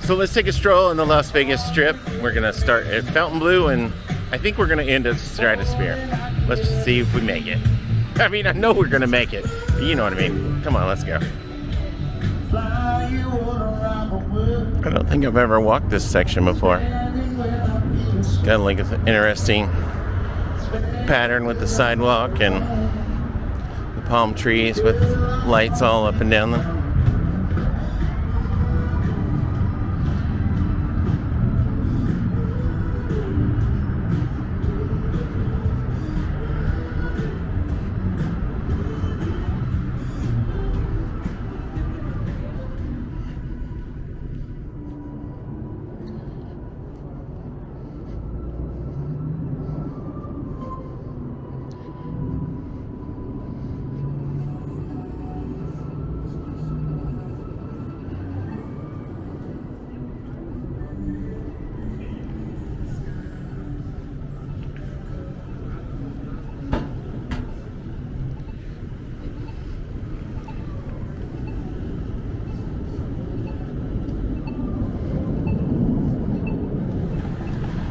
So let's take a stroll in the Las Vegas Strip. We're gonna start at Fontainebleau and I think we're gonna end at Stratosphere. Let's see if we make it. I mean, I know we're gonna make it. You know what I mean. Come on, let's go. I don't think I've ever walked this section before. It's got like an interesting pattern with the sidewalk and the palm trees with lights all up and down them.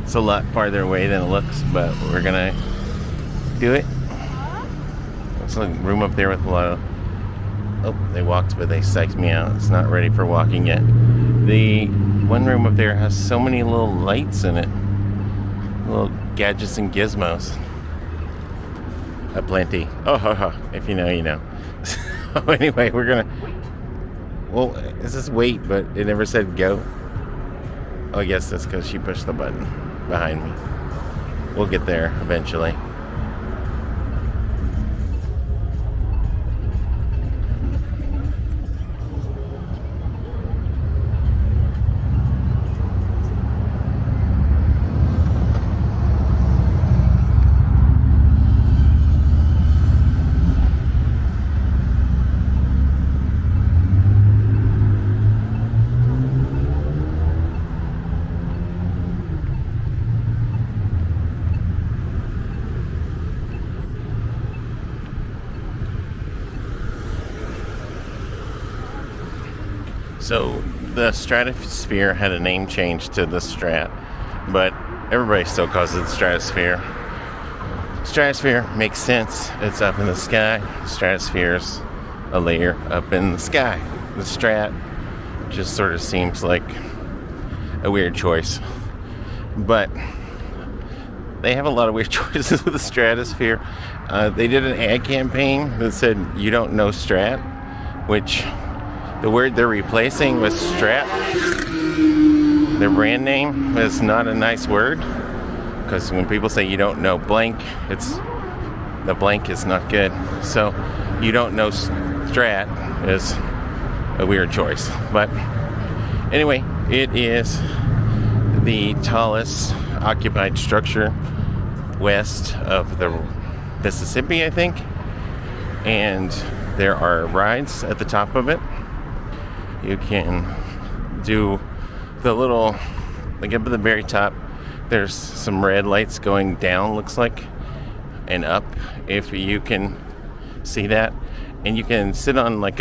It's a lot farther away than it looks, but we're gonna do it. There's a room up there with a lot of... Oh, they walked, but they psyched me out. It's not ready for walking yet. The one room up there has so many little lights in it. Little gadgets and gizmos. Plenty. Oh, if you know, you know. So anyway, we're gonna... Well, it says wait, but it never said go. Oh, I guess that's because she pushed the button behind me. We'll get there eventually. So the Stratosphere had a name change to the Strat, but everybody still calls it the Stratosphere. Stratosphere makes sense. It's up in the sky. Stratosphere's a layer up in the sky. The Strat just sort of seems like a weird choice. But they have a lot of weird choices with the Stratosphere. They did an ad campaign that said, "You don't know Strat," which... The word they're replacing with Strat, their brand name, is not a nice word. Because when people say you don't know blank, the blank is not good. So you don't know Strat is a weird choice. But anyway, it is the tallest occupied structure west of the Mississippi, I think. And there are rides at the top of it. You can do the little, like up at the very top, there's some red lights going down, looks like, and up, if you can see that. And you can sit on like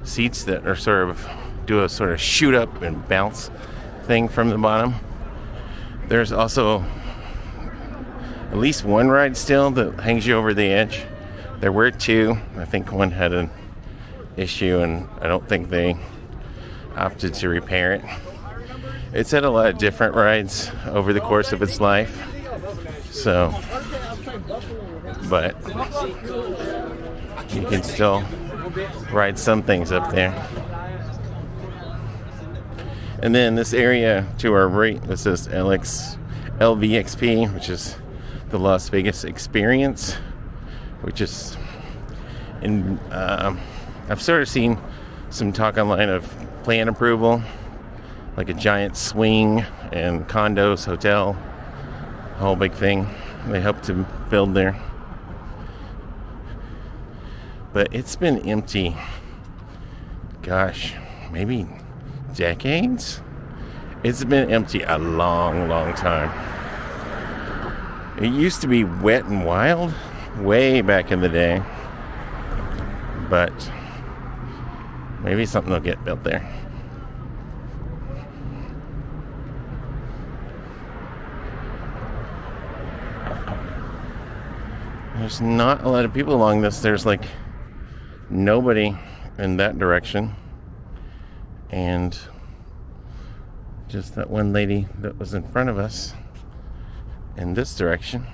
seats that are sort of, do a sort of shoot up and bounce thing from the bottom. There's also at least one ride still that hangs you over the edge. There were two. I think one had an issue and I don't think they opted to repair it. It's had a lot of different rides over the course of its life. So, but you can still ride some things up there. And then this area to our right, this is LVXP, which is the Las Vegas Experience, which is in... I've sort of seen some talk online of plan approval, like a giant swing and condos, hotel, a whole big thing they hope to build there. But it's been empty, gosh, maybe decades? It's been empty a long, long time. It used to be wet and wild way back in the day, but maybe something will get built there. There's not a lot of people along this. There's like nobody in that direction. And just that one lady that was in front of us in this direction.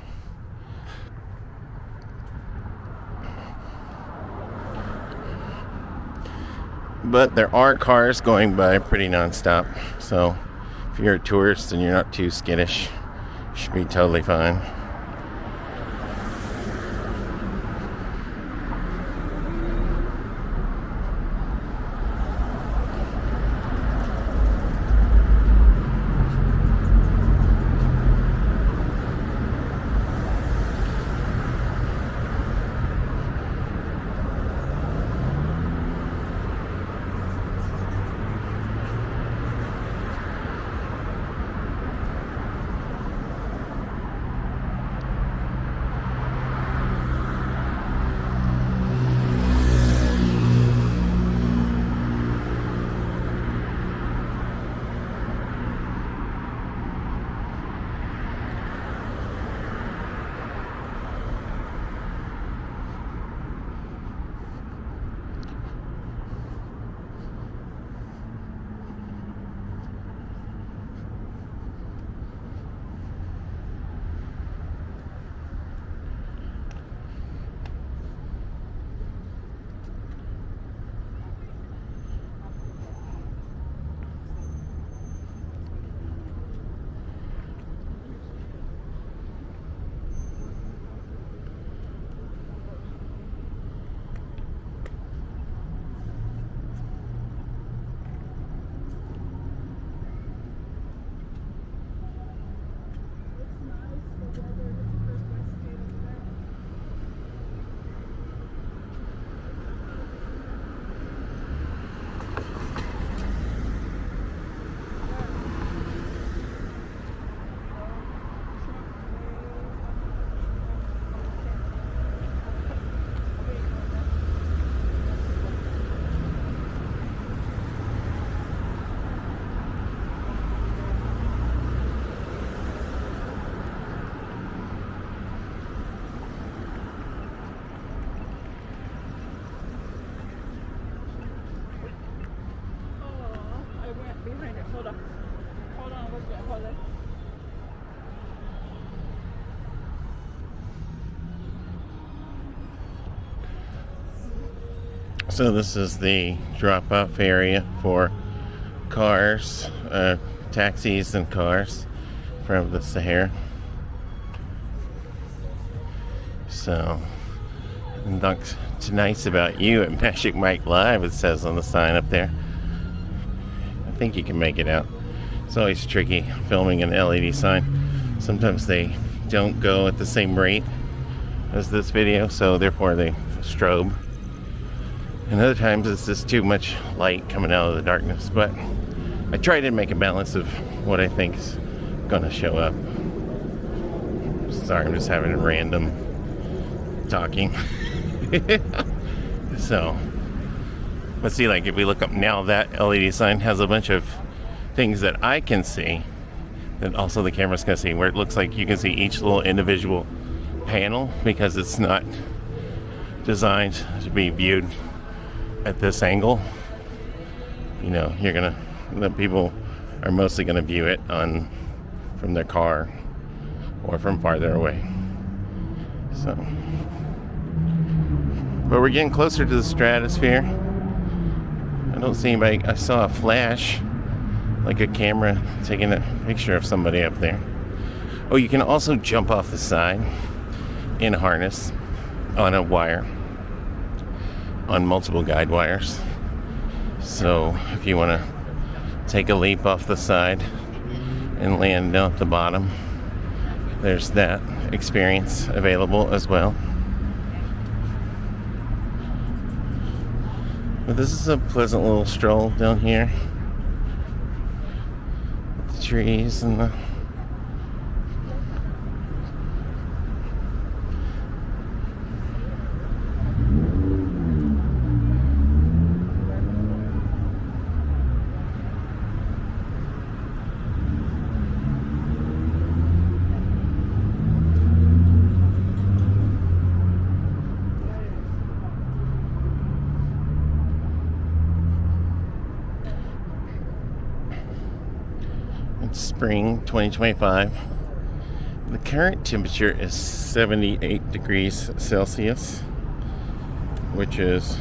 But there are cars going by pretty nonstop. So if you're a tourist and you're not too skittish, you should be totally fine. So this is the drop-off area for cars, taxis and cars from the Sahara. So, look, tonight's about you at Magic Mike Live, it says on the sign up there. I think you can make it out. It's always tricky filming an LED sign. Sometimes they don't go at the same rate as this video, so therefore they strobe. And other times it's just too much light coming out of the darkness. But I try to make a balance of what I think is going to show up. Sorry, I'm just having a random talking. So, let's see, like if we look up now, that LED sign has a bunch of things that I can see that also the camera's going to see, where it looks like you can see each little individual panel because it's not designed to be viewed at this angle. You know, the people are mostly gonna view it from their car or from farther away. So, but we're getting closer to the stratosphere. I don't see anybody. I saw a flash, like a camera taking a picture of somebody up there. Oh, you can also jump off the side in a harness on a wire, on multiple guide wires. So if you want to take a leap off the side and land down at the bottom, there's that experience available as well. But this is a pleasant little stroll down here with the trees and the It's spring 2025. The current temperature is 78 degrees Celsius, which is,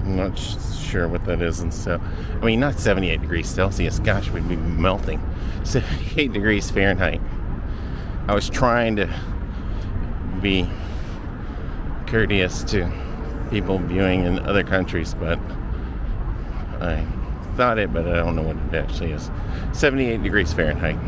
I'm not sure what that is. And so, I mean, not 78 degrees Celsius. Gosh, we'd be melting. 78 degrees Fahrenheit. I was trying to be courteous to people viewing in other countries, but I thought it, but I don't know what it actually is. 78 degrees Fahrenheit.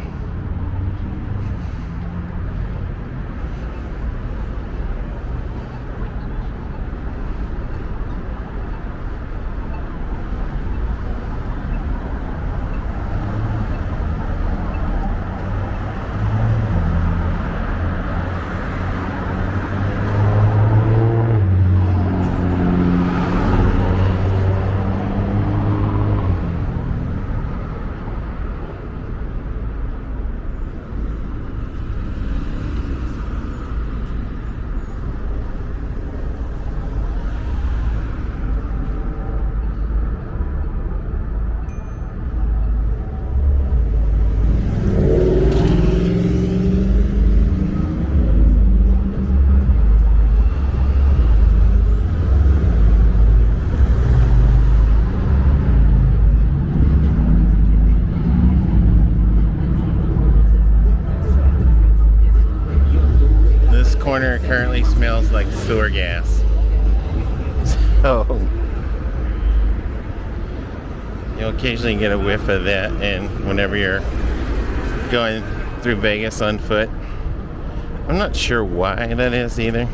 Corner currently smells like sewer gas. So you'll occasionally get a whiff of that, and whenever you're going through Vegas on foot. I'm not sure why that is either.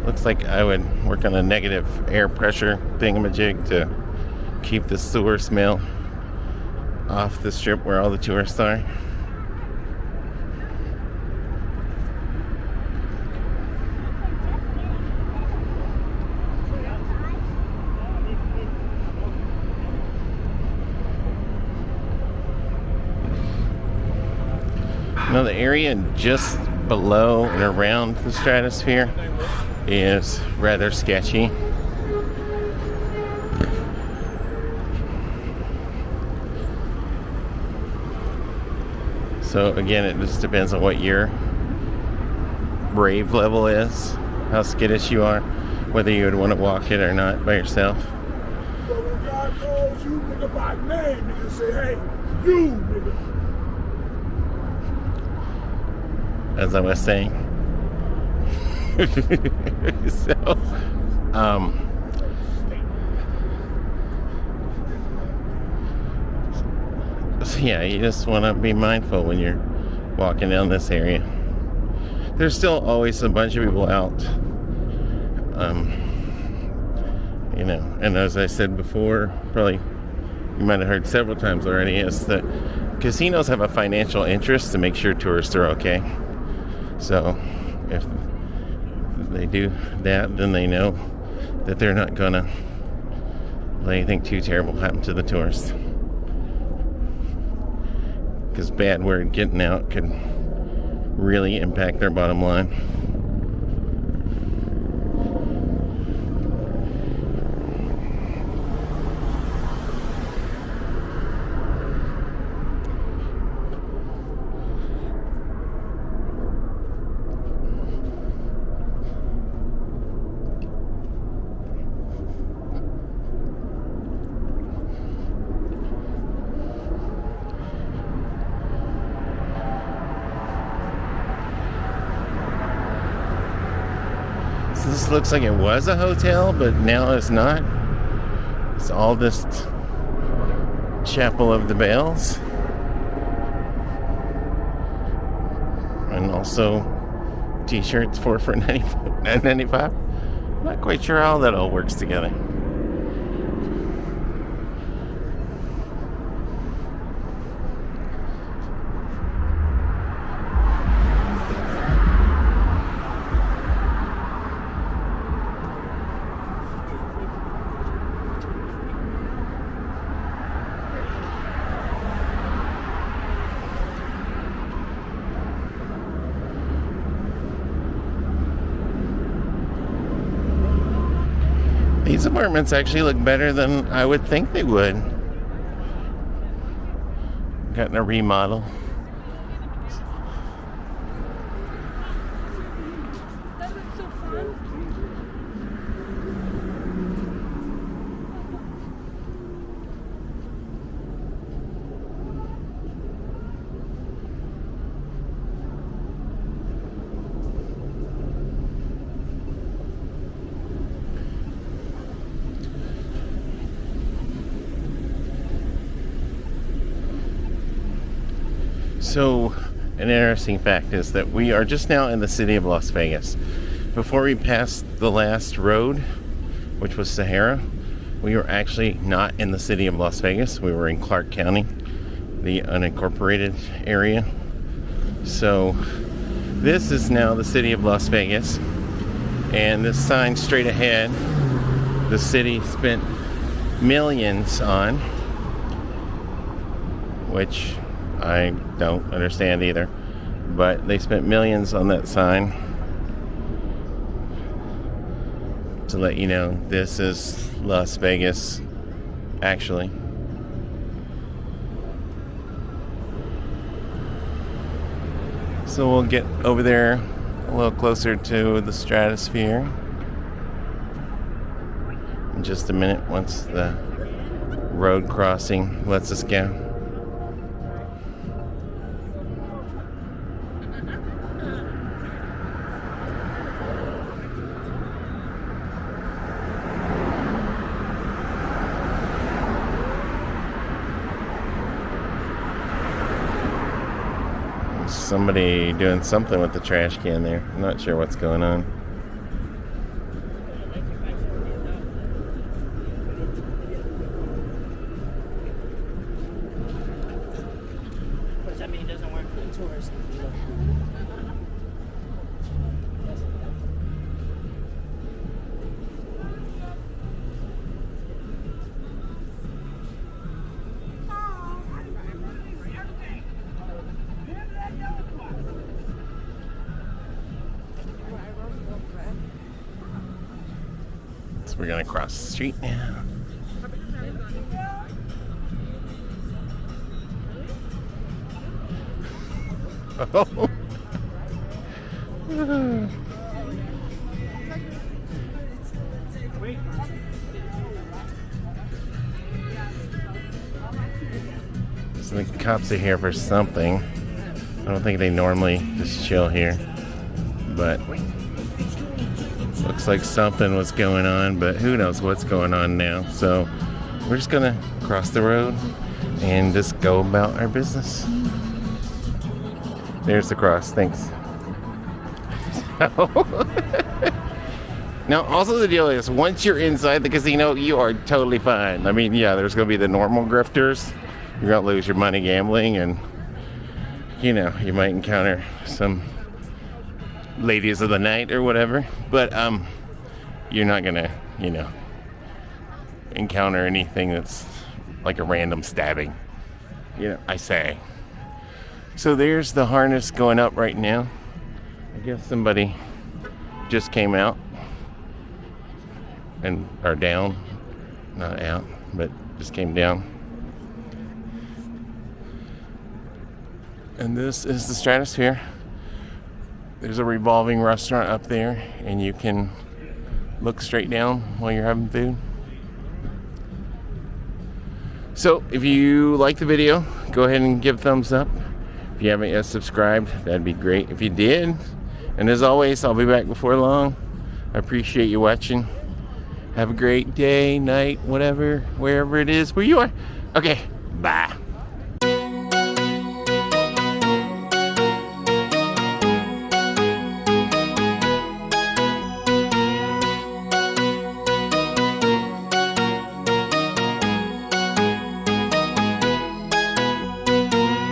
Looks like I would work on a negative air pressure thingamajig to keep the sewer smell off the strip where all the tourists are. Now the area just below and around the Stratosphere is rather sketchy. So again, it just depends on what your brave level is, how skittish you are, whether you would want to walk it or not by yourself. So when God calls you nigga by name, nigga say, hey, you nigga. As I was saying. So, so yeah, you just want to be mindful when you're walking down this area. There's still always a bunch of people out. You know, and as I said before, probably you might have heard several times already, is that casinos have a financial interest to make sure tourists are okay. So if they do that, then they know that they're not gonna let anything too terrible happen to the tourists. Because bad word getting out could really impact their bottom line. This looks like it was a hotel, but now it's not. It's all this Chapel of the Bells. And also t-shirts for $9.95. Not quite sure how that all works together. These apartments actually look better than I would think they would. gotten a remodel. That looks so fun. So, an interesting fact is that we are just now in the city of Las Vegas. Before we passed the last road, which was Sahara, we were actually not in the city of Las Vegas. We were in Clark County, the unincorporated area. So, this is now the city of Las Vegas. And this sign straight ahead, the city spent millions on, which I don't understand either, but they spent millions on that sign to let you know this is Las Vegas, actually. So we'll get over there a little closer to the Stratosphere in just a minute once the road crossing lets us go. Somebody doing something with the trash can there. I'm not sure what's going on. Which, I mean, doesn't work for the tourists. So we're gonna cross the street now. Oh. So the cops are here for something. I don't think they normally just chill here, but looks like something was going on, but who knows what's going on now. So we're just gonna cross the road and just go about our business. There's the cross, thanks. Now, also the deal is, once you're inside the casino, you are totally fine. I mean, yeah, there's gonna be the normal grifters. You're gonna lose your money gambling, and you know, you might encounter some ladies of the night or whatever, but you're not gonna, you know, encounter anything that's like a random stabbing, you know, I say. So there's the harness going up right now. I guess somebody just came out and are down, not out, but just came down. And this is the Stratosphere. There's a revolving restaurant up there, and you can look straight down while you're having food. So if you like the video, go ahead and give a thumbs up. If you haven't yet subscribed, that'd be great if you did. And as always, I'll be back before long. I appreciate you watching. Have a great day, night, whatever, wherever it is where you are. Okay, bye.